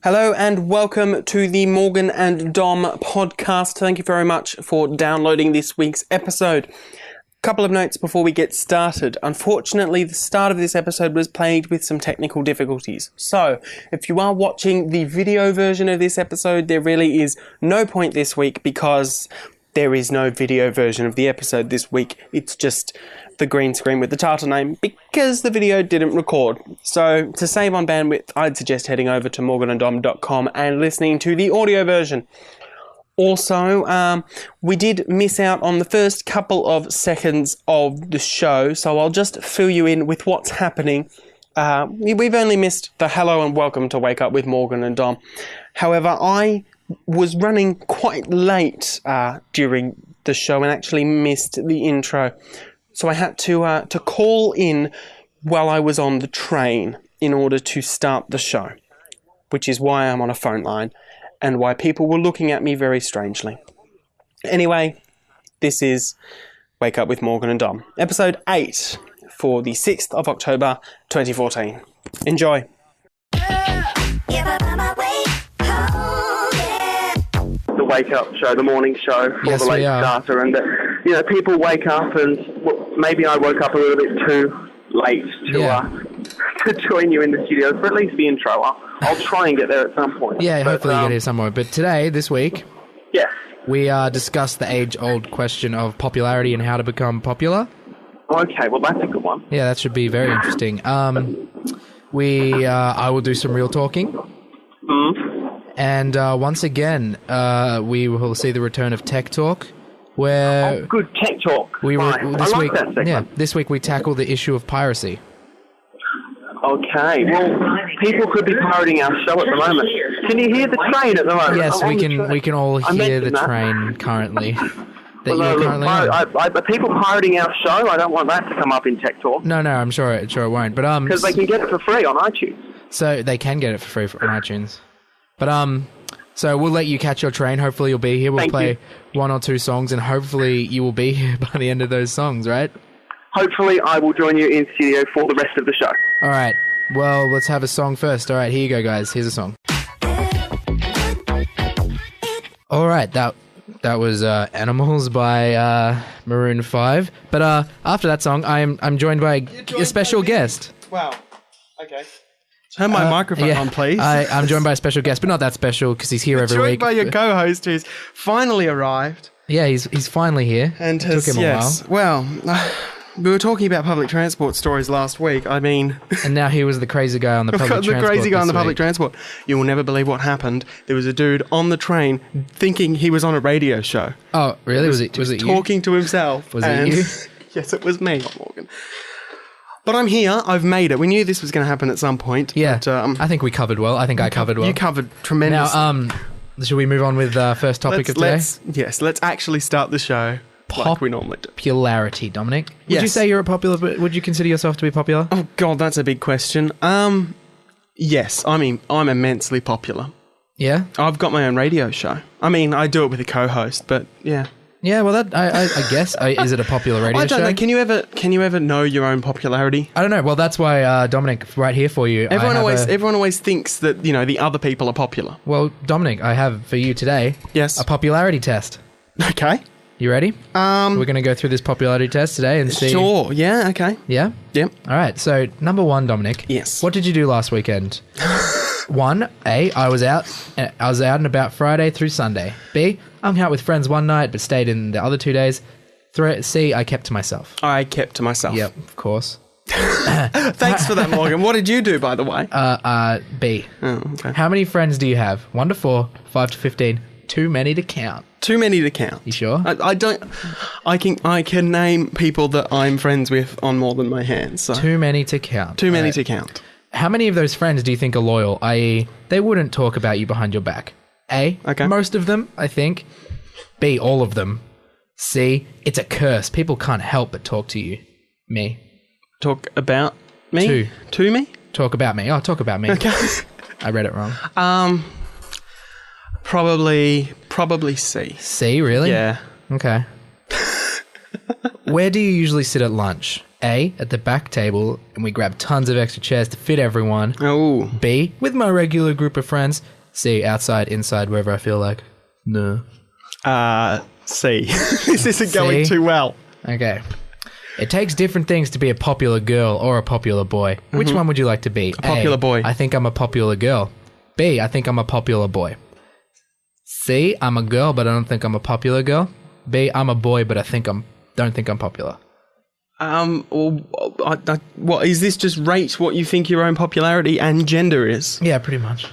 Hello and welcome to the Morgan and Dom podcast. Thank you very much for downloading this week's episode. Couple of notes before we get started. Unfortunately, the start of this episode was plagued with some technical difficulties. So, if you are watching the video version of this episode, there really is no point this week because there is no video version of the episode this week. It's just the green screen with the title name because the video didn't record. So, to save on bandwidth, I'd suggest heading over to morgananddom.com and listening to the audio version. Also, we did miss out on the first couple of seconds of the show, so I'll just fill you in with what's happening. We've only missed the hello and welcome to Wake Up with Morgan and Dom. However, I was running quite late during the show and actually missed the intro. So I had to call in while I was on the train in order to start the show, which is why I'm on a phone line and why people were looking at me very strangely. Anyway, this is Wake Up with Morgan and Dom, episode 8 for the 6th of October 2014. Enjoy. The Wake Up show, the morning show for the late starter, and people wake up and maybe I woke up a little bit too late to join you in the studio for at least the intro. I'll try and get there at some point. Yeah, hopefully you get here somewhere. But today, this week, we discussed the age-old question of popularity and how to become popular. Okay, well that's a good one. Yeah, that should be very interesting. I will do some real talking. And once again, we will see the return of Tech Talk. Where good Tech Talk. This week we tackle the issue of piracy. Okay, well, people could be pirating our show at the moment. Can you hear the train at the moment? Yes, we can all hear the train currently. Are people pirating our show? I don't want that to come up in Tech Talk. No, I'm sure it won't. But because they can get it for free on iTunes. So they can get it for free on iTunes. But so we'll let you catch your train. Hopefully you'll be here. We'll play one or two songs, and hopefully you will be here by the end of those songs, right? Hopefully I will join you in studio for the rest of the show. All right. Well, let's have a song first. All right, here you go, guys. Here's a song. All right, that was Animals by Maroon 5. But after that song, I'm joined by a special guest. Wow. Okay. Turn my microphone on, please. I'm joined by a special guest, but not that special because he's here every week. Joined by your co-host who's finally arrived. Yeah, he's finally here. And took him a while. Well, we were talking about public transport stories last week. I mean... And now he was the crazy guy on the public transport. The crazy guy on the public transport. You will never believe what happened. There was a dude on the train thinking he was on a radio show. Oh, really? Was it you? Talking to himself. Was it you? Yes, it was me, Morgan. But I'm here. I've made it. We knew this was going to happen at some point. Yeah, but, I think we covered well. I covered well. You covered tremendously. Now, should we move on with first topic of today? Let's actually start the show like we normally do. Popularity, Dominic. Would you say you're would you consider yourself to be popular? Oh, God, that's a big question. Yes. I mean, I'm immensely popular. Yeah? I've got my own radio show. I mean, I do it with a co-host, but yeah. Yeah, well, that I guess is it a popular radio show? I don't know. Can you ever know your own popularity? I don't know. Well, that's why Dominic, right here for you. Everyone always thinks that the other people are popular. Well, Dominic, I have for you today. Yes. A popularity test. Okay. You ready? We're going to go through this popularity test today and see. Sure. Yeah. Okay. Yeah. Yep. All right. So number 1, Dominic. Yes. What did you do last weekend? 1, A, I was out and about Friday through Sunday. B, I hung out with friends one night but stayed in the other 2 days. C, I kept to myself. I kept to myself. Yep, of course. Thanks for that, Morgan. What did you do, by the way? B. Oh, okay. How many friends do you have? 1 to 4, 5 to 15. Too many to count. Too many to count. You sure? I don't. I can name people that I'm friends with on more than my hands. So. Too many to count. Too many to count. How many of those friends do you think are loyal? I.e., they wouldn't talk about you behind your back. A, most of them, I think. B, all of them. C, it's a curse. People can't help but talk to you. Me. Talk about me? 2. To me? Talk about me. Oh, talk about me. Okay. I read it wrong. Probably C. C, really? Yeah. Okay. Where do you usually sit at lunch? A, at the back table, and we grab tons of extra chairs to fit everyone. Oh. B, with my regular group of friends. C, outside, inside, wherever I feel like. No. C. This isn't going too well. Okay. It takes different things to be a popular girl or a popular boy. Which one would you like to be? A popular boy. I think I'm a popular girl. B, I think I'm a popular boy. C, I'm a girl, but I don't think I'm a popular girl. B, I'm a boy, but don't think I'm popular. What is this? Just rate what you think your own popularity and gender is? Yeah, pretty much.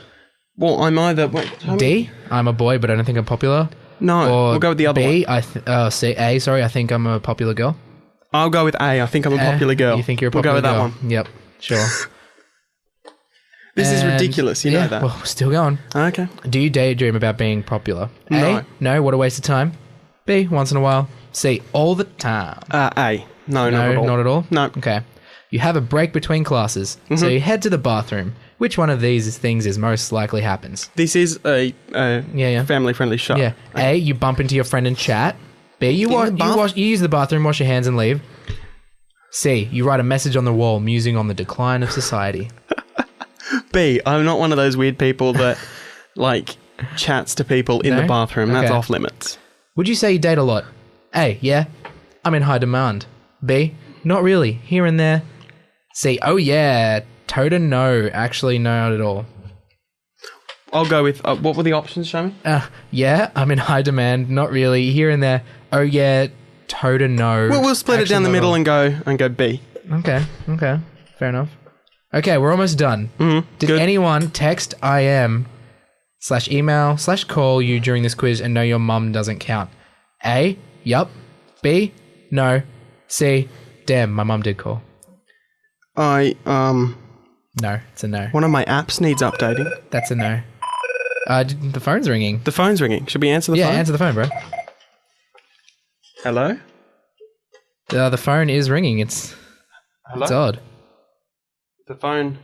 Well, I'm either... D, I'm a boy, but I don't think I'm popular. No, or we'll go with the other B, one. C, A, sorry, I think I'm a popular girl. I'll go with A. I think I'm a popular girl. You think you're a popular girl? We'll go with that one. Yep, sure. This is ridiculous, you know that. Well, we're still going. Okay. Do you daydream about being popular? No. A, no, what a waste of time. B, once in a while. C, all the time. A. No, not at all. Not at all? No. Okay. You have a break between classes, so you head to the bathroom. Which one of these things is most likely happens? This is a family-friendly show. Yeah. A, you bump into your friend and chat. B, you use the bathroom, wash your hands and leave. C, you write a message on the wall musing on the decline of society. B, I'm not one of those weird people that, chats to people in the bathroom. That's off limits. Would you say you date a lot? A, yeah. I'm in high demand. B, not really. Here and there. C, oh yeah. Total no. Actually, no, not at all. I'll go with... what were the options, show me? Yeah, I'm in high demand. Not really. Here and there. Oh yeah. Total no. Well, we'll split it down the middle and go B. Okay. Fair enough. Okay, we're almost done. Did anyone text IM/email/call you during this quiz and know your mum doesn't count? A, yup. B, no. C, damn, my mum did call. No, it's a no. One of my apps needs updating. That's a no. The phone's ringing. The phone's ringing. Should we answer the phone? Yeah, answer the phone, bro. Hello? The phone is ringing. Hello? It's odd. The phone...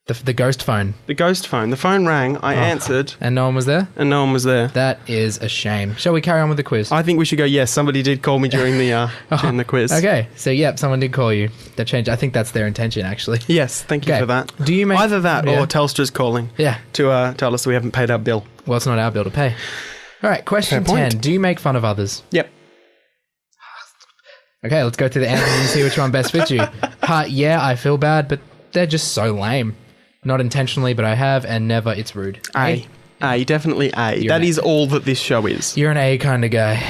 The ghost phone. The ghost phone. The phone rang. I answered. And no one was there? And no one was there. That is a shame. Shall we carry on with the quiz? I think we should go, yes, somebody did call me during the quiz. Okay. So, yep, someone did call you. That changed. I think that's their intention, actually. Yes, thank you for that. Do you make... Either that or Telstra's calling. Yeah. To tell us we haven't paid our bill. Well, it's not our bill to pay. All right, question 10. Do you make fun of others? Yep. Okay, let's go through the answers and see which one best fits you. Yeah, I feel bad, but they're just so lame. Not intentionally, but I have, and never, it's rude. A, definitely A. That is all that this show is. You're an A kind of guy.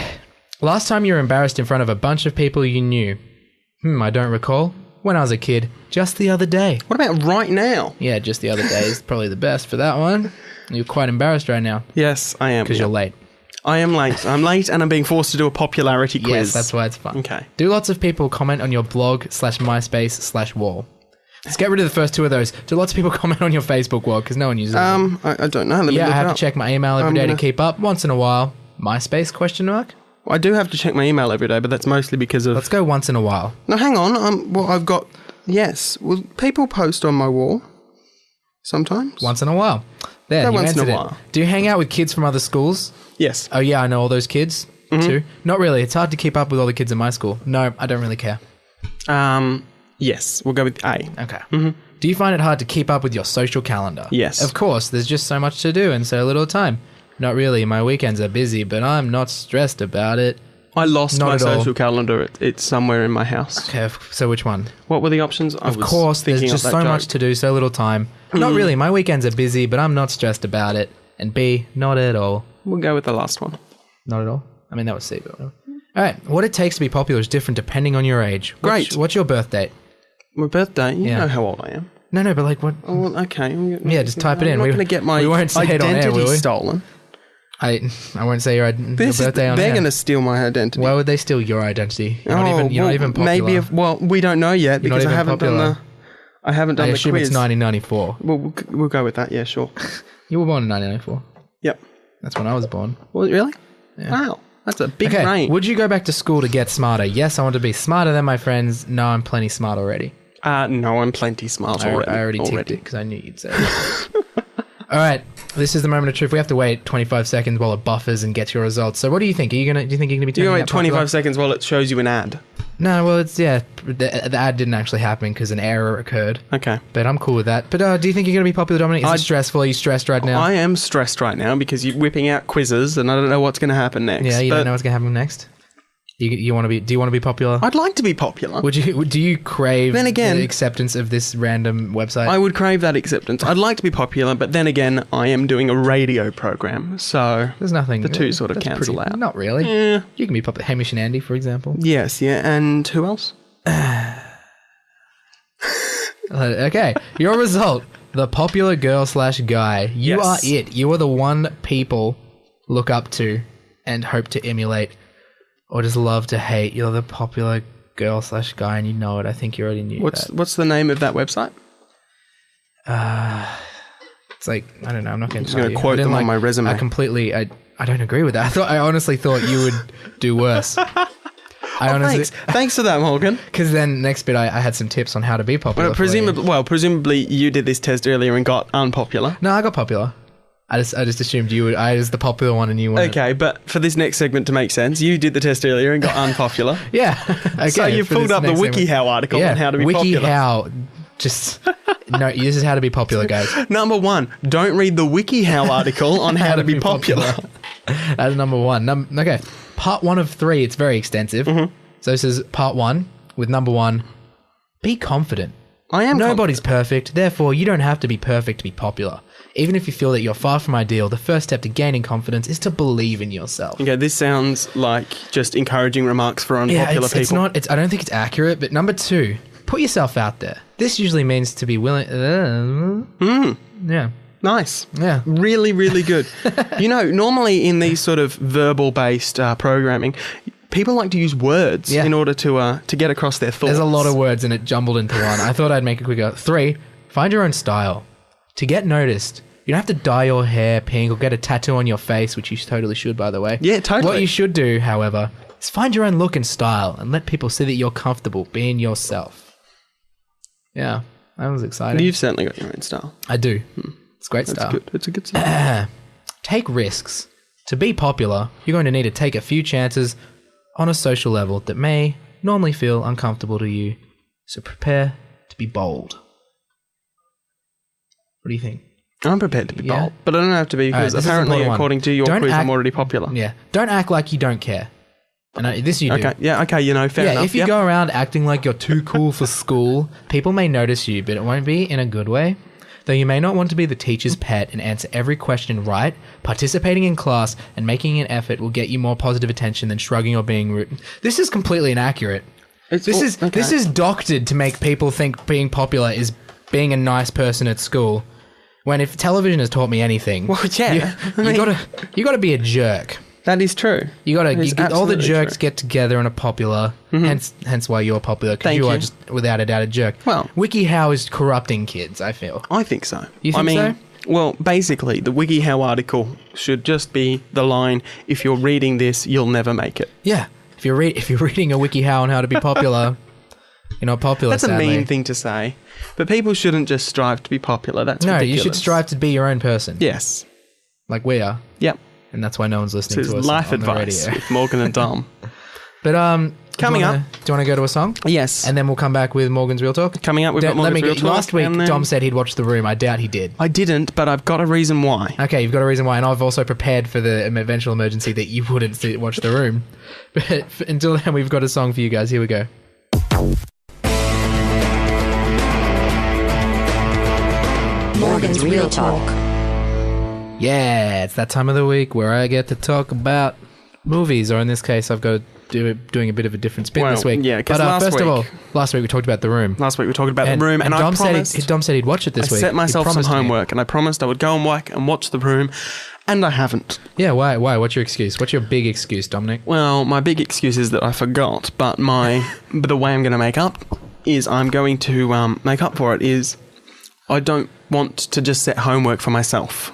Last time you were embarrassed in front of a bunch of people you knew? I don't recall. When I was a kid. Just the other day. What about right now? Yeah, just the other day is probably the best for that one. You're quite embarrassed right now. Yes, I am. Because you're late. I am late. I'm late and I'm being forced to do a popularity quiz. Yes, that's why it's fun. Okay. Do lots of people comment on your blog/MySpace/wall? Let's get rid of the first two of those. Do lots of people comment on your Facebook wall? Because no one uses it. I don't know. Let me look I have it to up. check my email every day to keep up. Once in a while. MySpace, question mark? Well, I do have to check my email every day, but that's mostly because of... Let's go once in a while. No, hang on. I've got... Yes. Well, people post on my wall sometimes. Once in a while. There, you once in a answered while. it. Do you hang out with kids from other schools? Yes. Oh, yeah, I know all those kids too. Not really. It's hard to keep up with all the kids in my school. No, I don't really care. Yes. We'll go with A. Okay. Do you find it hard to keep up with your social calendar? Yes. Of course. There's just so much to do and so little time. Not really. My weekends are busy, but I'm not stressed about it. I lost my social calendar. It's somewhere in my house. Okay, so which one? What were the options? Of course, there's just so much to do, so little time. Not really. My weekends are busy, but I'm not stressed about it. And B, not at all. We'll go with the last one. Not at all? I mean, that was C. But all right. What it takes to be popular is different depending on your age. Great. What's your birth date? My birthday? You know how old I am. No, but like what? Oh, well, okay. Yeah, just type it in. I'm not going to get my we won't say identity it on air, will we? stolen. I won't say your birthday on air. They're going to steal my identity. Why would they steal your identity? You're not even popular. Maybe we don't know yet because I haven't done the quiz. I assume it's 1994. Well, we'll go with that. Yeah, sure. You were born in 1994. Yep. That's when I was born. Was it really? Yeah. Wow. That's a big range. Would you go back to school to get smarter? Yes, I want to be smarter than my friends. No, I'm plenty smart already. No, I'm plenty smart already. I already ticked it because I knew you'd say it. All right, this is the moment of truth. We have to wait 25 seconds while it buffers and gets your results. So what do you think? Do you think you're going to be turning out 25 seconds while it shows you an ad? No, well, the ad didn't actually happen because an error occurred. Okay. But I'm cool with that. But do you think you're going to be popular, Dominic? Is it stressful? Are you stressed right now? I am stressed right now because you're whipping out quizzes and I don't know what's going to happen next. Yeah, you don't know what's going to happen next? You want to be? Do you want to be popular? I'd like to be popular. Do you crave then again, the acceptance of this random website? I would crave that acceptance. I'd like to be popular, but then again, I am doing a radio program, so there's nothing. The two sort of cancel out. Not really. Yeah. You can be popular. Hamish and Andy, for example. Yes, yeah, and who else? Okay, your result: the popular girl/guy. You are it. You are the one people look up to and hope to emulate. Or just love to hate. You're the popular girl/guy and you know it. I think you already knew that. What's the name of that website? It's like, I don't know. I'm not going to tell you. I'm going to quote them on my resume. I don't agree with that. I honestly thought you would do worse. Thanks for that, Morgan. Because then next bit, I had some tips on how to be popular. Presumably you did this test earlier and got unpopular. No, I got popular. I just assumed you would. I was the popular one and you weren't. Okay, but for this next segment to make sense, you did the test earlier and got unpopular. Yeah. Okay. So you pulled up the WikiHow article on how to be popular. WikiHow. No, this is how to be popular, guys. Number 1, don't read the WikiHow article on how to be popular. That's number 1. Okay. Part 1 of 3, it's very extensive. Mm-hmm. So this is part 1 with number 1, be confident. I am Nobody's perfect, therefore you don't have to be perfect to be popular. Even if you feel that you're far from ideal, the first step to gaining confidence is to believe in yourself. Okay, this sounds like just encouraging remarks for unpopular people. It's not. I don't think it's accurate. But number 2, put yourself out there. This usually means to be willing. Yeah. Nice. Yeah. Really, really good. Normally in these sort of verbal-based programming, people like to use words in order to get across their thoughts. There's a lot of words in it jumbled into one. I thought I'd make it quicker. 3, find your own style. To get noticed, you don't have to dye your hair pink or get a tattoo on your face, which you totally should, by the way. Yeah, totally. What you should do, however, is find your own look and style and let people see that you're comfortable being yourself. Yeah, that was exciting. You've certainly got your own style. I do. It's great style. Good. It's a good style. Take risks. To be popular, you're going to need to take a few chances on a social level that may normally feel uncomfortable to you. So prepare to be bold. What do you think? I'm prepared to be bold, but I don't have to be because apparently, according to your quiz, I'm already popular. Yeah. Don't act like you don't care. And this you do. Okay. Yeah. Okay. Fair enough. If you go around acting like you're too cool for school, people may notice you, but it won't be in a good way. Though you may not want to be the teacher's pet and answer every question right, participating in class and making an effort will get you more positive attention than shrugging or being rude. This is completely inaccurate. This is doctored to make people think being popular is being a nice person at school. When if television has taught me anything, you gotta be a jerk. That is true. All the jerks get together and are popular. Mm-hmm. Hence why you're popular, because you are just without a doubt a jerk. Well, WikiHow is corrupting kids, I feel. I think so. You think so? Well, basically, the WikiHow article should just be the line: "If you're reading this, you'll never make it." Yeah. If you're reading a WikiHow on how to be popular. You're not popular, That's sadly. a mean thing to say. But people shouldn't just strive to be popular. That's ridiculous. You should strive to be your own person. Yes. Like we are. Yep. And that's why no one's listening to us life on advice the radio. with Morgan and Dom. But coming up. Do you want to go to a song? Yes. And then we'll come back with Morgan's Real Talk? Coming up, we've got Morgan's Real Talk. Last week, Dom said he'd watch The Room. I doubt he did. I didn't, but I've got a reason why. Okay, you've got a reason why. And I've also prepared for the eventual emergency that you wouldn't watch The Room. But until then, we've got a song for you guys. Here we go. Morgan's Real Talk. Yeah, it's that time of the week where I get to talk about movies, or in this case, I've got doing a bit of a different spin this week. Yeah, because last week we talked about The Room. Last week we talked about The Room, and Dom said he'd watch it this week. I set myself some homework, and I promised I would go and watch The Room, and I haven't. Yeah, why? What's your excuse? What's your big excuse, Dominic? Well, my big excuse is that I forgot, but the way I'm going to make up is I'm going to make up for it is I don't want to just set homework for myself.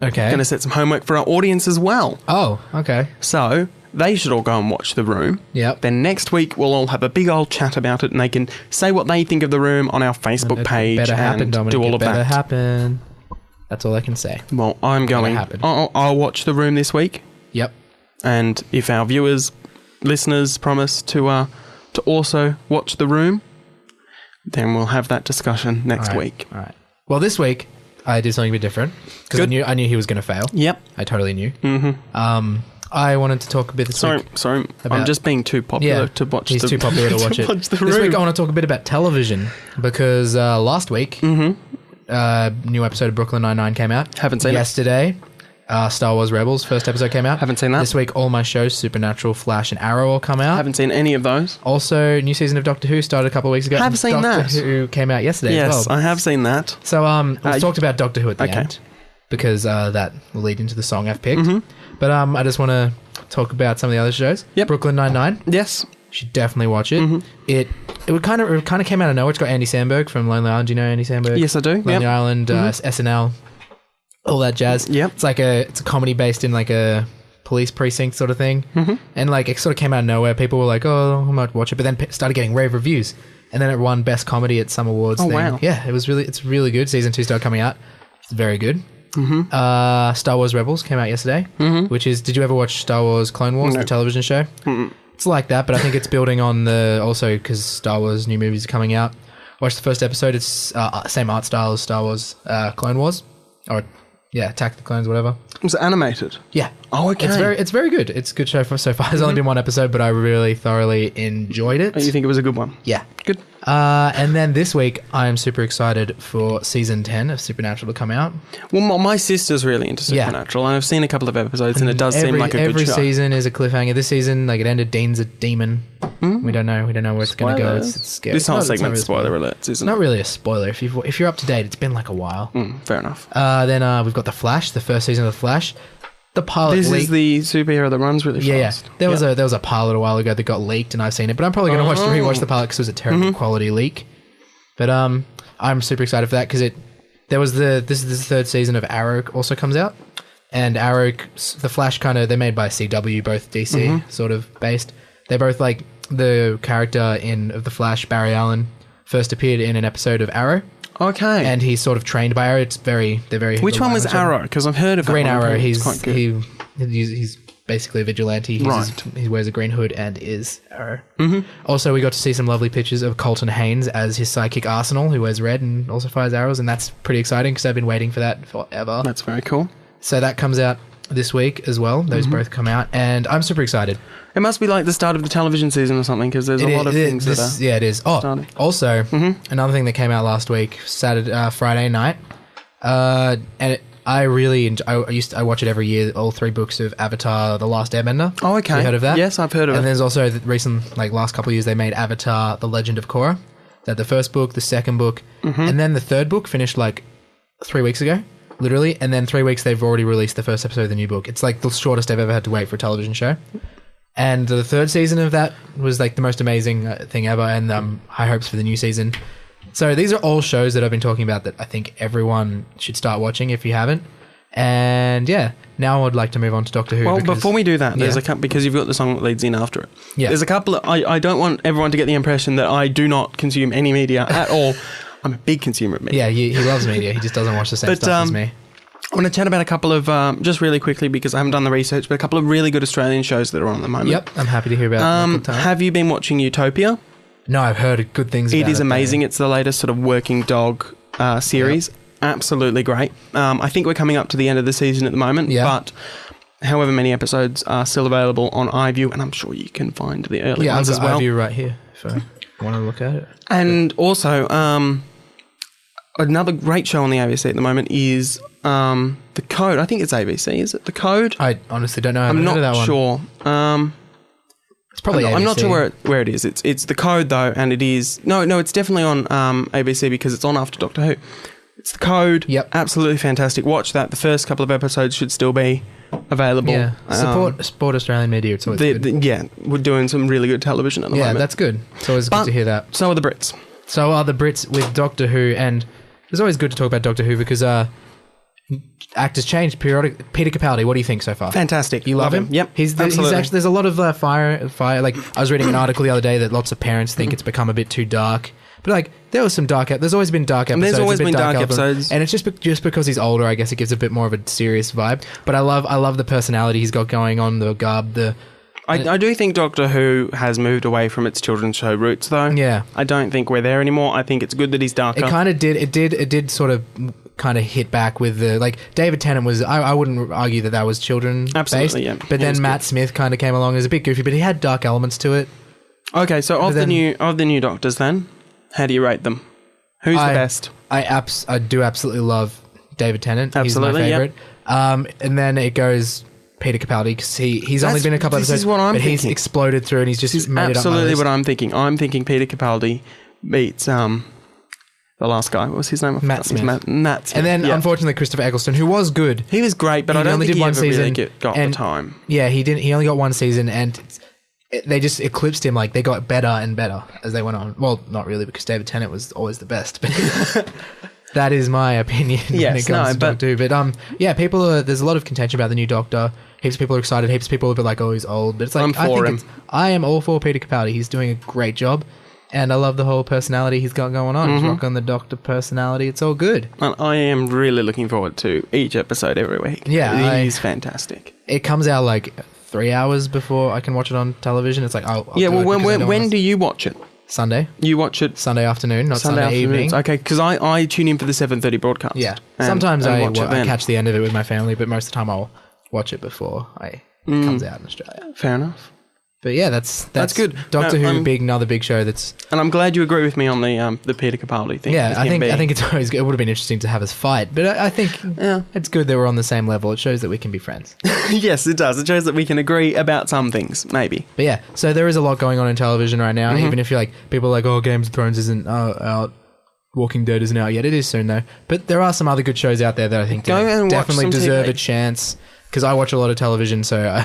Okay. I'm going to set some homework for our audience as well. Oh, okay. So they should all go and watch The Room. Yep. Then next week we'll all have a big old chat about it, and they can say what they think of The Room on our Facebook page and do all of that. Better happen. That's all I can say. Well, I'm going. I'll watch The Room this week. Yep. And if our listeners promise to to also watch The Room, then we'll have that discussion next week. All right. Well, this week I did something a bit different because I knew he was going to fail. Yep. I totally knew. Mm-hmm. I wanted to talk a bit this week. Sorry. I'm just being too popular to watch. He's too popular to watch it. This week I want to talk a bit about television because last week, new episode of Brooklyn Nine-Nine came out. Haven't seen it. Yesterday, Star Wars Rebels first episode came out. Haven't seen that. This week, all my shows, Supernatural, Flash, and Arrow all come out. Haven't seen any of those. Also, new season of Doctor Who started a couple of weeks ago. Have seen that. Doctor Who came out yesterday as well. Yes, I have seen that. So we've talked about Doctor Who at the end because that will lead into the song I've picked. But I just want to talk about some of the other shows. Yep. Brooklyn Nine-Nine. Yes. You should definitely watch it. It kind of came out of nowhere. It's got Andy Samberg from Lonely Island. Do you know Andy Samberg? Yes, I do. Lonely Island, SNL, all that jazz. Yep. It's a comedy based in like a police precinct sort of thing. And like it sort of came out of nowhere. People were like, "Oh, I might watch it," but then started getting rave reviews. And then it won Best Comedy at some awards. Wow. Yeah, it's really good. Season 2 started coming out. It's very good. Star Wars Rebels came out yesterday, which is, did you ever watch Star Wars Clone Wars, the television show? It's like that, but I think it's building on also because Star Wars new movies are coming out. Watch the first episode. It's same art style as Star Wars Clone Wars, or Attack of the Clones, whatever. Was it animated? Yeah. Oh, okay. It's very good. It's a good show so far. There's only been one episode, but I really thoroughly enjoyed it. Oh, you think it was a good one? Yeah. Good. And then this week, I am super excited for season 10 of Supernatural to come out. Well, my sister's really into Supernatural, and I've seen a couple of episodes, and it does seem like a good show. Every season is a cliffhanger. This season, it ended. Dean's a demon. We don't know where it's going to go. It's scary. This whole segment's spoiler alerts, isn't it? It's not really a spoiler. If you're up to date, it's been like a while. Fair enough. Then we've got The Flash, the first season of The Flash. The pilot This leaked. is the superhero that runs really fast. Yeah. There was a pilot a while ago that got leaked, and I've seen it, but I'm probably going to rewatch the pilot because it was a terrible quality leak. But I'm super excited for that because this is the third season of Arrow also comes out, and Arrow, the Flash they're made by CW, both DC sort of based. They're both like the character of the Flash, Barry Allen, first appeared in an episode of Arrow. Okay. And he's sort of trained by Arrow. They're very. Which one was Arrow? Because I've heard of Green Arrow. He's quite good. He's basically a vigilante. He wears a green hood and is Arrow. Also, we got to see some lovely pictures of Colton Haynes as his sidekick Arsenal, who wears red and also fires arrows, and that's pretty exciting because I've been waiting for that forever. That's very cool. So that comes out this week as well. Those both come out, and I'm super excited. It must be like the start of the television season or something because there's a lot of things that are... Yeah, it is. Oh, starting. Also, another thing that came out last week, Friday night, and I really I watch it every year, all 3 books of Avatar, The Last Airbender. Oh, okay. Have you heard of that? Yes, I've heard of it. And there's also the recent, last couple of years, they made Avatar, The Legend of Korra. That the first book, the second book, and then the third book finished 3 weeks ago. Literally, and then 3 weeks they've already released the first episode of the new book. It's the shortest I've ever had to wait for a television show. And the third season of that was the most amazing thing ever, and high hopes for the new season. So these are all shows that I've been talking about that I think everyone should start watching if you haven't. And now I would like to move on to Doctor Who. Well, before we do that, there's because you've got the song that leads in after it. Yeah. There's a couple of, I don't want everyone to get the impression that I do not consume any media at all. I'm a big consumer of media. Yeah, he loves media. He just doesn't watch the same stuff as me. I want to chat about a couple of, just really quickly because I haven't done the research, but a couple of really good Australian shows that are on at the moment. Yep, I'm happy to hear about that. Have you been watching Utopia? No, I've heard good things about it. It is amazing. It's the latest sort of working dog series. Yep. Absolutely great. I think we're coming up to the end of the season at the moment, but however many episodes are still available on iView, and I'm sure you can find the early ones as well. iView right here if I want to look at it. And also, another great show on the ABC at the moment is The Code. I think it's ABC. Is it The Code? I honestly don't know. I'm not sure. It's probably ABC. I'm not sure where it is. It's The Code though, and it is no. It's definitely on ABC because it's on after Doctor Who. It's The Code. Yep. Absolutely fantastic. Watch that. The first couple of episodes should still be available. Yeah. Support Australian media. It's always good. We're doing some really good television at the moment. Yeah, that's good. It's always good to hear that. So are the Brits. So are the Brits with Doctor Who, and it's always good to talk about Doctor Who because actors change periodic. Peter Capaldi, what do you think so far? Fantastic. You love him? Yep. He's actually, there's a lot of fire. Like I was reading an article the other day that lots of parents think it's become a bit too dark. But there was some dark. There's always been dark episodes. There's always been dark episodes, and it's just because he's older. I guess it gives a bit more of a serious vibe. But I love the personality he's got going on, the garb, I do think Doctor Who has moved away from its children's show roots, though. Yeah. I don't think we're there anymore. I think it's good that he's darker. It kind of did. It did sort of kind of hit back with the like David Tennant was. I wouldn't argue that was children Absolutely, based, yeah. but He then was Matt good. Smith kind of came along as a bit goofy, but he had dark elements to it. Okay, so of the new Doctors, then, how do you rate them? Who's the best? I do absolutely love David Tennant. Absolutely, he's my favorite. And then it goes Peter Capaldi because he's only been a couple this episodes, is what I'm but he's thinking. exploded through and he's just This is made it up. absolutely what I'm thinking. I'm thinking Peter Capaldi beats the last guy. What was his name? Matt Smith. Matt Smith. And then, unfortunately, Christopher Eccleston, who was good. He was great, but I don't think he ever really got the time. Yeah, he didn't. He only got one season, and they just eclipsed him. Like, they got better and better as they went on. Well, not really, because David Tennant was always the best. But that is my opinion when it comes to Doctor Who. But yeah, there's a lot of contention about the new Doctor. Heaps of people are excited. Heaps of people are a bit like, oh, he's old. But it's like, I am all for Peter Capaldi. He's doing a great job. And I love the whole personality he's got going on. He's rocking the Doctor personality. It's all good. And I am really looking forward to each episode every week. Yeah. He's fantastic. It comes out like 3 hours before I can watch it on television. It's like, when do you watch it? Sunday. You watch it Sunday afternoon, not Sunday evening. Okay, because I tune in for the 7:30 broadcast. Yeah. Sometimes I catch the end of it with my family, but most of the time I'll watch it before it comes out in Australia. Fair enough. But yeah, that's good. Doctor Who, another big show. And I'm glad you agree with me on the Peter Capaldi thing. Yeah, I think it's always good. It would have been interesting to have us fight, but I think it's good that we're on the same level. It shows that we can be friends. Yes, it does. It shows that we can agree about some things, maybe. But yeah, so there is a lot going on in television right now. Even if you're like, people are like, oh, Game of Thrones isn't out, Walking Dead isn't out yet. It is soon though. But there are some other good shows out there that I think definitely deserve a chance. Because I watch a lot of television, so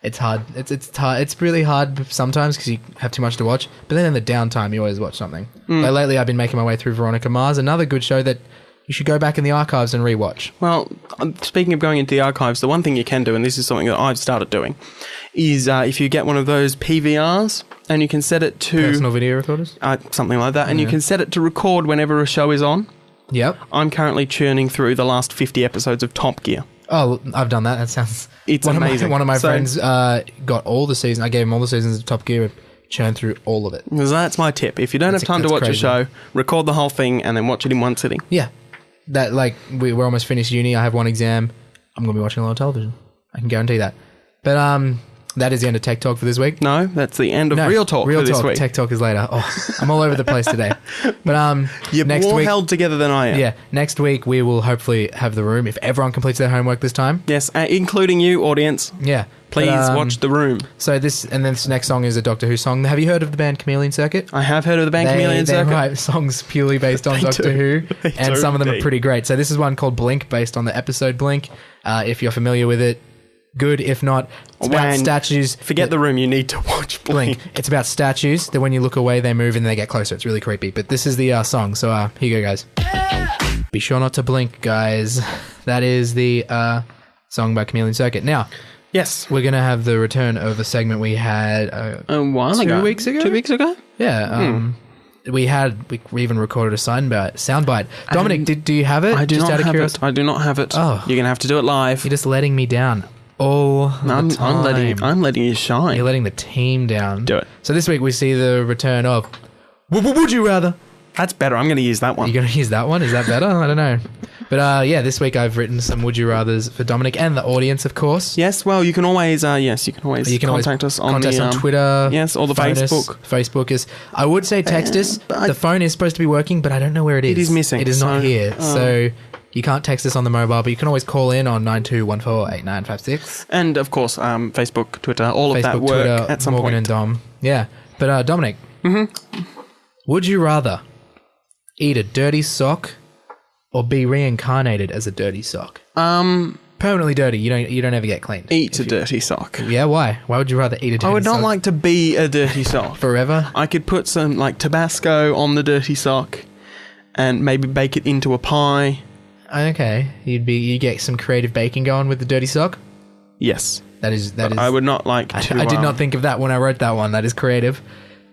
it's hard. It's really hard sometimes because you have too much to watch. But then in the downtime, you always watch something. Like lately, I've been making my way through Veronica Mars, another good show that you should go back in the archives and rewatch. Well, speaking of going into the archives, the one thing you can do, and this is something that I've started doing, is if you get one of those PVRs and you can set it to... Personal video recorders? Something like that. And you can set it to record whenever a show is on. Yep. I'm currently churning through the last 50 episodes of Top Gear. Oh, I've done that. That sounds... It's amazing. One of my friends got all the seasons. I gave him all the seasons of Top Gear, churned through all of it. So that's my tip. If you don't have time to watch a show, record the whole thing and then watch it in one sitting. Yeah. That, like, we're almost finished uni. I have one exam. I'm going to be watching a lot of television. I can guarantee that. But that is the end of Tech Talk for this week. No, that's the end of Real Talk for this week. Tech Talk is later. Oh, I'm all over the place today. But you're next more week, held together than I am. Yeah, next week we will hopefully have The Room if everyone completes their homework this time. Yes, including you, audience. Yeah. Please watch The Room. So this next song is a Doctor Who song. Have you heard of the band Chameleon Circuit? I have heard of the band Chameleon Circuit. They write songs purely based on Doctor Who, and some of them are pretty great. So this is one called Blink, based on the episode Blink. If you're familiar with it, good. If not, it's about statues. Forget The Room, you need to watch Blink. It's about statues that when you look away, they move and they get closer. It's really creepy. But this is the song. So here you go, guys. Be sure not to blink, guys. That is the song by Chameleon Circuit. Now... Yes. We're going to have the return of a segment we had a while ago. 2 weeks ago? 2 weeks ago? Yeah. We even recorded a soundbite. Dominic, do you have it? I do not have it. I do not have it. Oh. You're going to have to do it live. You're just letting me down all the time. I'm letting you shine. You're letting the team down. Do it. So this week we see the return of Would You Rather? That's better. I'm going to use that one. You're going to use that one? Is that better? I don't know. But yeah, this week I've written some Would You Rathers for Dominic and the audience, of course. Yes, well, you can always contact us on Twitter. Yes, or the Facebook. Facebook is. I would say text us. The phone is supposed to be working, but I don't know where it is. It is missing. It is not here. So you can't text us on the mobile, but you can always call in on 92148956. And of course, Facebook, Twitter, all of that work Twitter, at some Morgan point. And Dom. Yeah. But Dominic, would you rather eat a dirty sock or be reincarnated as a dirty sock? Permanently dirty. You don't ever get cleaned. Eat a dirty sock. Yeah, why? Why would you rather eat a dirty sock? I would not like to be a dirty sock. Forever? I could put some Tabasco on the dirty sock and maybe bake it into a pie. Okay. You get some creative baking going with the dirty sock? Yes. That is I would not like to... I did not think of that when I wrote that one. That is creative.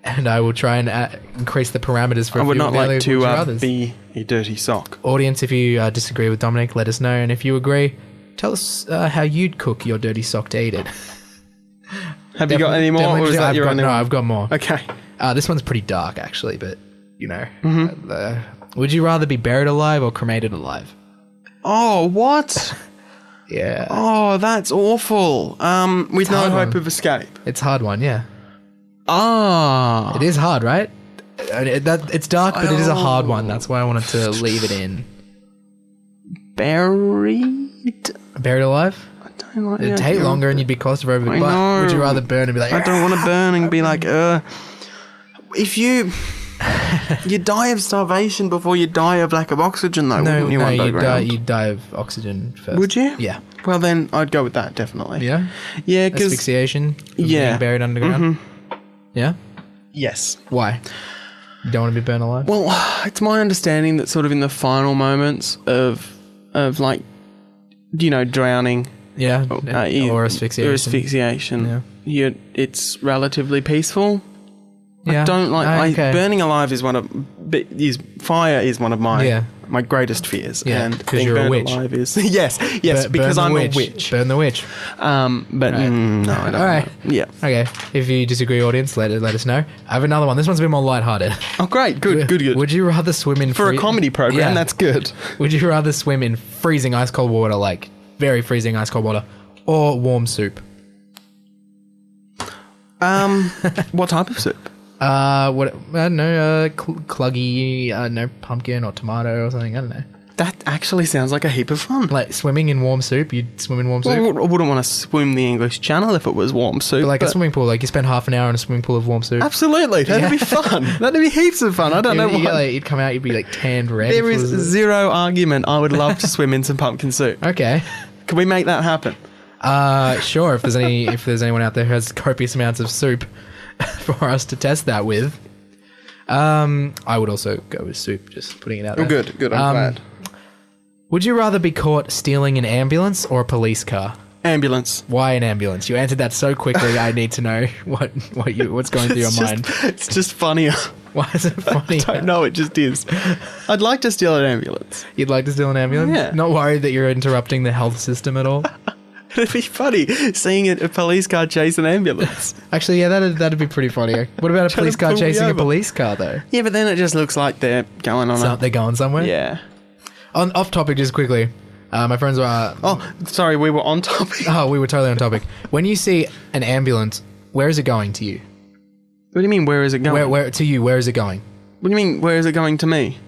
And I will try and increase the parameters for a few. I would not like to be a dirty sock. Audience, if you disagree with Dominic, let us know. And if you agree, tell us how you'd cook your dirty sock to eat it. Have you got any more, or is that your only one? No, I've got more. Okay. This one's pretty dark, actually, but, you know. Would you rather be buried alive or cremated alive? Oh, what? Yeah. Oh, that's awful. With no hope of escape. It's a hard one, yeah. Ah. It is hard, right? It's dark, but it is a hard one. That's why I wanted to leave it in. Buried? Buried alive? I don't like It'd take longer and you'd be claustrophobic. I But know. would you rather burn and be like, I don't want to burn and be like, if you die of starvation before you die of lack of oxygen, though, wouldn't you underground? you'd die of oxygen first. Would you? Yeah. Well, then I'd go with that, definitely. Yeah? Yeah, because... Asphyxiation? Yeah. Being buried underground? Yeah? Yes. Why? You don't want to be burned alive? Well, it's my understanding that sort of in the final moments of like, you know, drowning... Yeah, or asphyxiation. Or asphyxiation. Yeah. It's relatively peaceful. Yeah. I don't like... Okay. Burning alive is one of... Fire is one of my greatest fears. Yeah, and because you're a burned witch. alive is... yes, because I'm a witch. Burn the witch. No, I don't. All right. Yeah. Okay. If you disagree, audience, let us know. I have another one. This one's a bit more lighthearted. Oh, great. Good. Would you rather swim in... For a comedy program, that's good. Would you rather swim in freezing ice cold water, like very freezing ice cold water, or warm soup? What type of soup? I don't know, cluggy, no, pumpkin or tomato or something, I don't know. That actually sounds like a heap of fun. Like swimming in warm soup, you'd swim in warm soup? Well, I wouldn't want to swim the English Channel if it was warm soup. But like a swimming pool, like you spend half an hour in a swimming pool of warm soup. Absolutely, that'd be fun. That'd be heaps of fun. I don't know why. You'd come out, you'd be like tanned red. There is zero argument. I would love to swim in some pumpkin soup. Okay. Can we make that happen? Sure, if there's anyone out there who has copious amounts of soup for us to test that with. I would also go with soup, just putting it out there. Oh, good. I'm glad. Would you rather be caught stealing an ambulance or a police car? Ambulance. Why an ambulance? You answered that so quickly. I need to know what's going through your mind. It's just funnier. Why is it funny? I don't know. It just is. I'd like to steal an ambulance. You'd like to steal an ambulance? Yeah. Not worried that you're interrupting the health system at all? It'd be funny seeing a police car chase an ambulance. Actually, yeah, that'd be pretty funny. What about a police car chasing a police car, though? Yeah, but then it just looks like they're going on. They're going somewhere. Yeah. Off topic, just quickly. My friends were. Sorry, we were on topic. Oh, we were totally on topic. When you see an ambulance, where is it going to you? What do you mean? Where is it going? Where to you? Where is it going? What do you mean? Where is it going to me?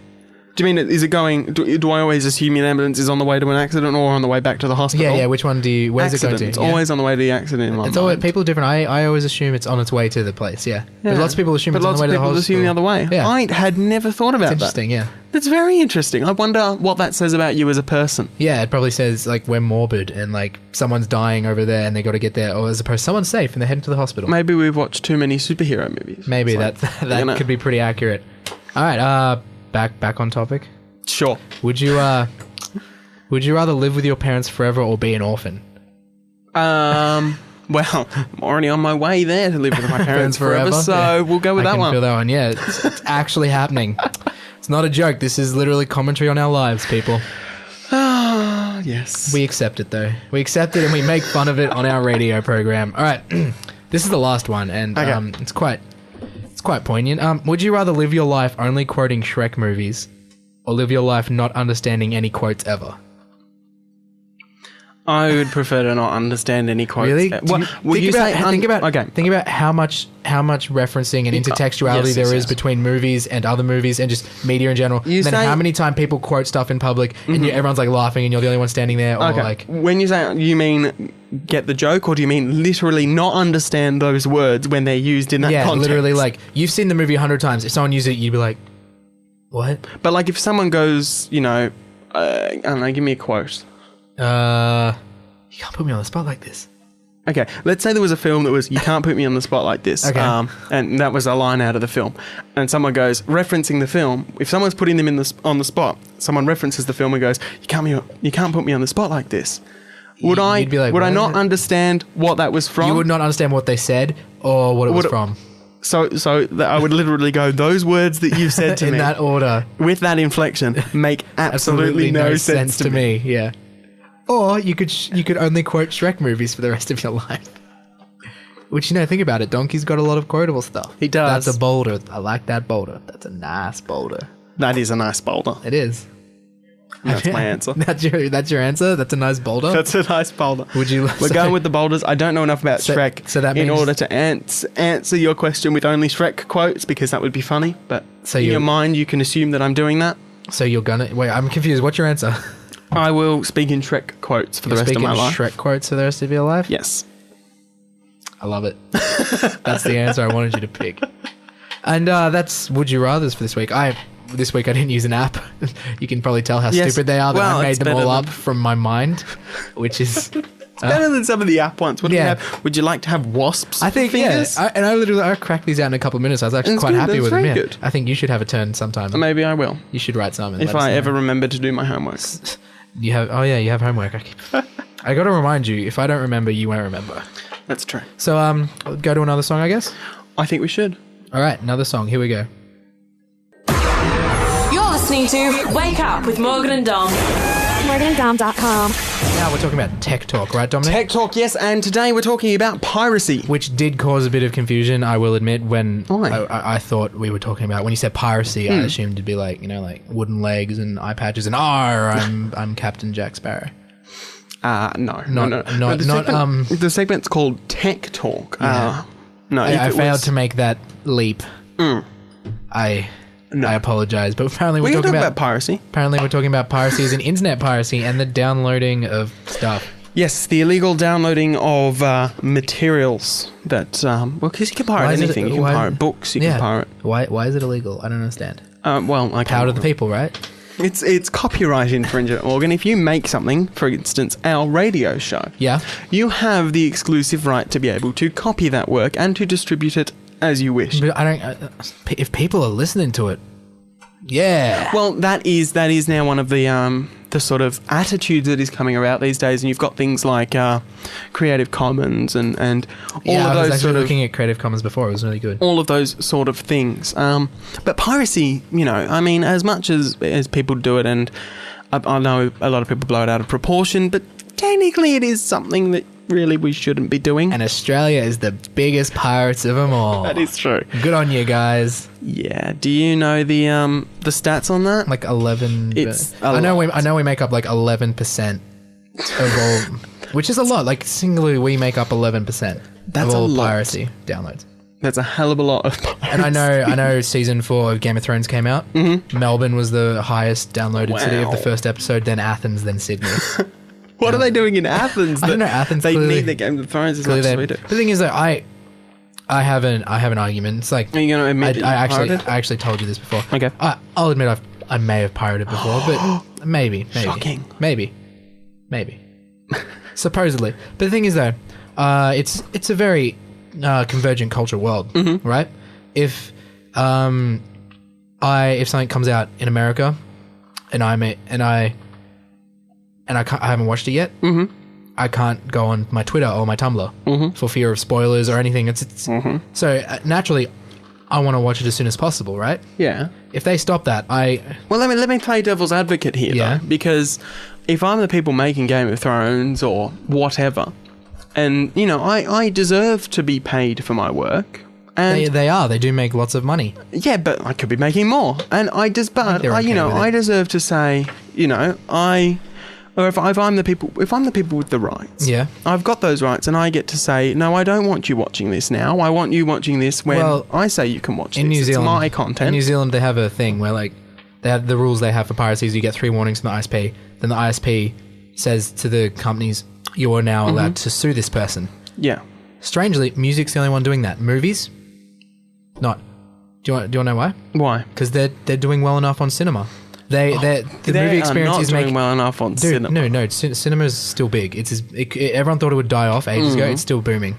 Do you mean, is it going... Do I always assume an ambulance is on the way to an accident or on the way back to the hospital? Yeah, which one do you... Where's it going to? It's always on the way to the accident in my mind. Always, people are different. I always assume it's on its way to the place, yeah. But lots of people assume it's on the way to the hospital. But lots of people assume the other way. Yeah. I had never thought about that. Interesting, yeah. That's very interesting. I wonder what that says about you as a person. Yeah, it probably says, like, we're morbid and, like, someone's dying over there and they got to get there. Or as opposed to someone's safe and they're heading to the hospital. Maybe we've watched too many superhero movies. Maybe that could be pretty accurate. All right, back on topic. Sure. Would you rather live with your parents forever or be an orphan? Well, I'm already on my way there to live with my parents forever, so we'll go with that one. I can feel that one, yeah. It's actually happening. It's not a joke. This is literally commentary on our lives, people. Yes. We accept it, though. We accept it and we make fun of it on our radio program. All right. This is the last one, and it's quite poignant. Would you rather live your life only quoting Shrek movies or live your life not understanding any quotes ever? I would prefer to not understand any quotes. Really? Think about how much referencing and intertextuality there is between movies and other movies and just media in general. And then how many times people quote stuff in public and everyone's like laughing and you're the only one standing there. Or like, when you say, you mean get the joke, or do you mean literally not understand those words when they're used in that context? Yeah, literally, like, you've seen the movie 100 times. If someone used it, you'd be like, what? But like if someone goes, you know, I don't know, give me a quote. You can't put me on the spot like this. Okay, let's say there was a film that was, you can't put me on the spot like this. Okay. And that was a line out of the film. And someone goes, referencing the film, if someone's putting them on the spot, someone references the film and goes, you can't put me on the spot like this. Would I not understand what that was from? You would not understand what they said or what it was from. So I would literally go, those words that you said to me. In that order. With that inflection, make absolutely no sense to me. Yeah. Or you could only quote Shrek movies for the rest of your life. Which, think about it. Donkey's got a lot of quotable stuff. He does. That's a boulder. I like that boulder. That's a nice boulder. That is a nice boulder. It is. That's my answer. That's your answer? That's a nice boulder? That's a nice boulder. We're going with the boulders. I don't know enough about Shrek in order to answer your question with only Shrek quotes, because that would be funny. But in your mind, you can assume that I'm doing that. So you're gonna... Wait, I'm confused. What's your answer? I will speak in Shrek quotes for the rest of my life. Shrek quotes for the rest of your life? Yes. I love it. That's the answer I wanted you to pick. And that's Would You Rathers for this week. This week I didn't use an app. You can probably tell how stupid they are that I made them all up from my mind, which is... It's better than some of the app ones. What do you have? Would you like to have wasps? I think, fingers? I cracked these out in a couple of minutes. I was actually quite happy with them. Very good. I think you should have a turn sometime. Maybe I will. You should write some. If I ever remember to do my homework. You have homework. I got to remind you, if I don't remember, you won't remember. That's true. So, go to another song, I guess? I think we should. All right, another song. Here we go. You're listening to Wake Up with Morgan and Dom. MorganandDom.com. Now we're talking about tech talk, right, Dominic? Tech talk, yes, and today we're talking about piracy. Which did cause a bit of confusion, I will admit, when I thought we were talking about... When you said piracy, I assumed it'd be like, like wooden legs and eye patches and I'm Captain Jack Sparrow. No. The segment's called Tech Talk. I failed to make that leap. I apologize, but apparently we're talking about piracy. Apparently we're talking about piracy as in internet piracy and the downloading of stuff. Yes, the illegal downloading of materials that... because you can pirate anything. You can pirate books, you can pirate... Why is it illegal? I don't understand. Power to the people, right? It's copyright infringement, Morgan. If you make something, for instance, our radio show, you have the exclusive right to be able to copy that work and to distribute it as you wish. But I don't... if people are listening to it, well, that is now one of the sort of attitudes that is coming about these days, and you've got things like Creative Commons and all of those. I was actually looking at Creative Commons before. It was really good. All of those sort of things. But piracy, as much as people do it, and I know a lot of people blow it out of proportion, but technically it is something that really we shouldn't be doing. And Australia is the biggest pirates of them all. That is true. Good on you guys. Yeah. Do you know the stats on that? Like 11. I know we make up like 11% of all, which is a lot. Like singly, we make up 11% of all piracy downloads. That's a hell of a lot of piracy. And I know season 4 of Game of Thrones came out. Mm-hmm. Melbourne was the highest downloaded city of the first episode, then Athens, then Sydney. What are they doing in Athens? I don't know. Athens. They need the Game of Thrones as much as we do. The thing is that I have an argument. It's like, are you going to admit I actually told you this before. Okay. I'll admit I may have pirated before, but maybe. Shocking. Maybe. Supposedly. But the thing is though, it's a very convergent culture world, right? If something comes out in America, and I haven't watched it yet, I can't go on my Twitter or my Tumblr for fear of spoilers or anything. So naturally, I want to watch it as soon as possible, right? Yeah. If they stop that, Well, let me play devil's advocate here, though, because if I'm the people making Game of Thrones or whatever, and, I deserve to be paid for my work. And they do make lots of money. Yeah, but I could be making more. And I deserve to say, or if I'm the people with the rights, I've got those rights, and I get to say, no, I don't want you watching this now. I want you watching this when I say you can watch this. It's my content. In New Zealand, they have a thing where they have the rules they have for piracy is you get 3 warnings from the ISP. Then the ISP says to the companies, you are now allowed to sue this person. Yeah. Strangely, music's the only one doing that. Movies, not. Do you want to know why? Why? Because they're doing well enough on cinema. The movie experience is doing well enough on cinema. No, cinema's still big. Everyone thought it would die off ages ago. It's still booming.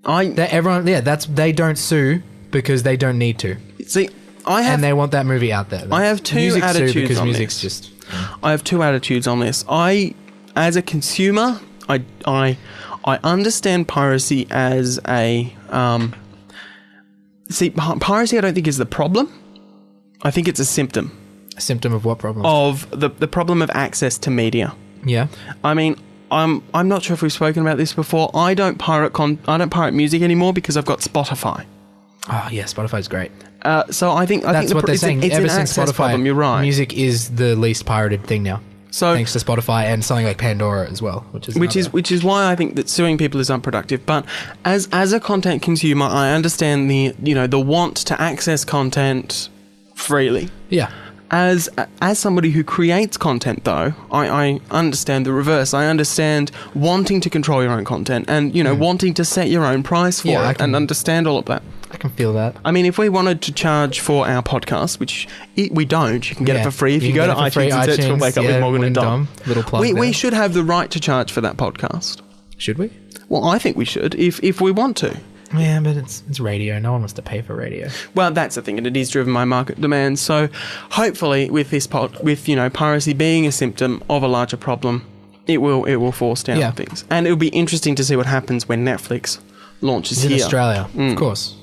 They don't sue because they don't need to. See, and they want that movie out there. I have two attitudes on music's this. Just. I have two attitudes on this. As a consumer, I understand piracy as a piracy I don't think is the problem. I think it's a symptom. A symptom of what problem? Of the problem of access to media. Yeah. I mean, I'm not sure if we've spoken about this before. I don't pirate music anymore because I've got Spotify. Oh yeah, Spotify's great. So I think that's what they're saying. It's Ever an since access Spotify, problem. You're right. Music is the least pirated thing now. So thanks to Spotify and something like Pandora as well, which is why I think that suing people is unproductive. But as a content consumer, I understand the want to access content freely. Yeah. As somebody who creates content, though, I understand the reverse. I understand wanting to control your own content and, wanting to set your own price for it and understand all of that. I can feel that. I mean, if we wanted to charge for our podcast, which we don't, you can get it for free. If you go to iTunes and search for Wake Up with Morgan and Dom. Little plug we should have the right to charge for that podcast. Should we? Well, I think we should, if we want to. Yeah, but it's radio. No one wants to pay for radio. Well, that's the thing, and it is driven by market demand. So, hopefully, with this piracy being a symptom of a larger problem, it will force down things, and it'll be interesting to see what happens when Netflix launches in here. Australia, of course.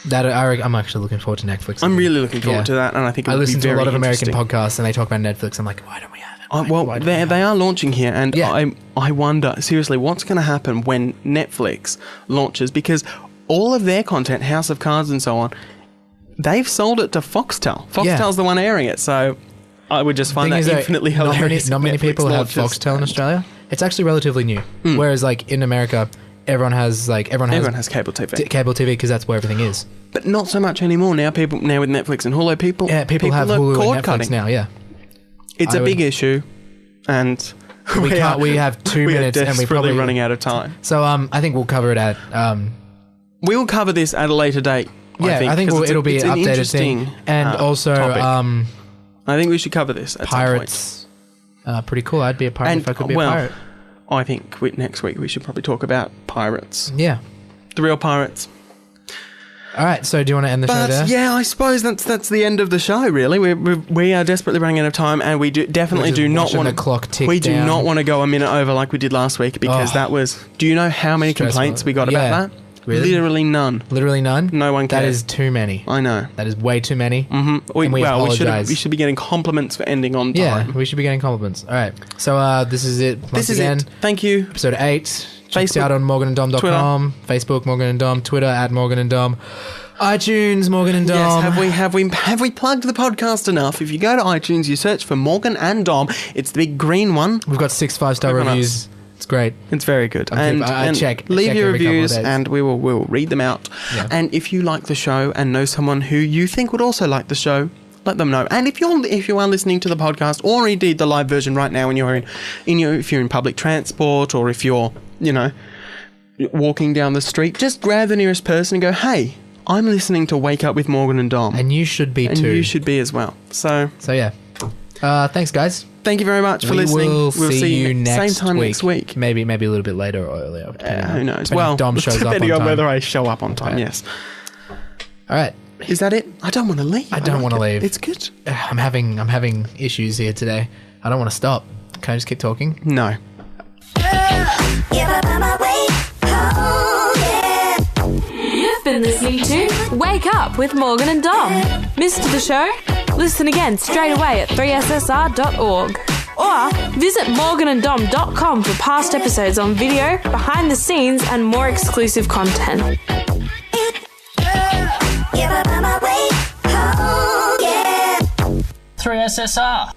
I'm actually looking forward to Netflix. I'm really looking forward to that, and I think I listen to a lot of American podcasts, and they talk about Netflix. I'm like, why don't we have it? They are launching here, and I wonder, seriously, what's going to happen when Netflix launches, because all of their content, House of Cards and so on, they've sold it to Foxtel. Foxtel's the one airing it, so I would just find that infinitely hilarious. Not many people have Foxtel in Australia. It's actually relatively new, whereas like in America, everyone has cable TV. Cable TV because that's where everything is. But not so much anymore. Now with Netflix and Hulu, people have Hulu and Netflix now. Yeah. It's a big issue, and we have 2 minutes, and we're probably running out of time. So I think we'll cover it at. We'll cover this at a later date. I think it'll be an updated thing, and also I think we should cover this. At pirates, pretty cool. I'd be a pirate if I could be a pirate. I think next week we should probably talk about pirates. Yeah, the real pirates. All right, so do you want to end the show there? Yeah, I suppose that's the end of the show. Really, we are desperately running out of time, and we definitely do not want the clock tick We down. do not want to go a minute over like we did last week, because that was. Do you know how many complaints we got about that? Really? Literally none. Literally none? No one cared. That is too many. I know. That is way too many. Mm-hmm. We apologize. We should be getting compliments for ending on time. Yeah, we should be getting compliments. All right. So this is it. Once again, Thank you. Episode 8. Check us out on morgananddom.com. Facebook, Morgan and Dom. Twitter, @Morgan and Dom. iTunes, Morgan and Dom. Yes, have we plugged the podcast enough? If you go to iTunes, you search for Morgan and Dom. It's the big green one. We've got 6 5-star reviews. It's great. It's very good. I check. Leave your reviews, and we'll read them out. Yeah. And if you like the show and know someone who you think would also like the show, let them know. And if you are listening to the podcast, or indeed the live version right now, when you're if you're in public transport, or if you're walking down the street, just grab the nearest person and go, "Hey, I'm listening to Wake Up with Morgan and Dom," and you should be too. And you should be as well. So yeah. Thanks, guys. Thank you very much for listening. We'll see you next week. Maybe a little bit later or earlier. Who knows? Well, Dom shows up on depending on time. whether I show up on time. Okay. Yes. All right. Is that it? I don't want to leave. I don't want to leave. It's good. I'm having issues here today. I don't want to stop. Can I just keep talking? No. You've been listening to Wake Up with Morgan and Dom. Missed the show? Listen again straight away at 3ssr.org. Or visit morgananddom.com for past episodes on video, behind the scenes, and more exclusive content. 3SSR.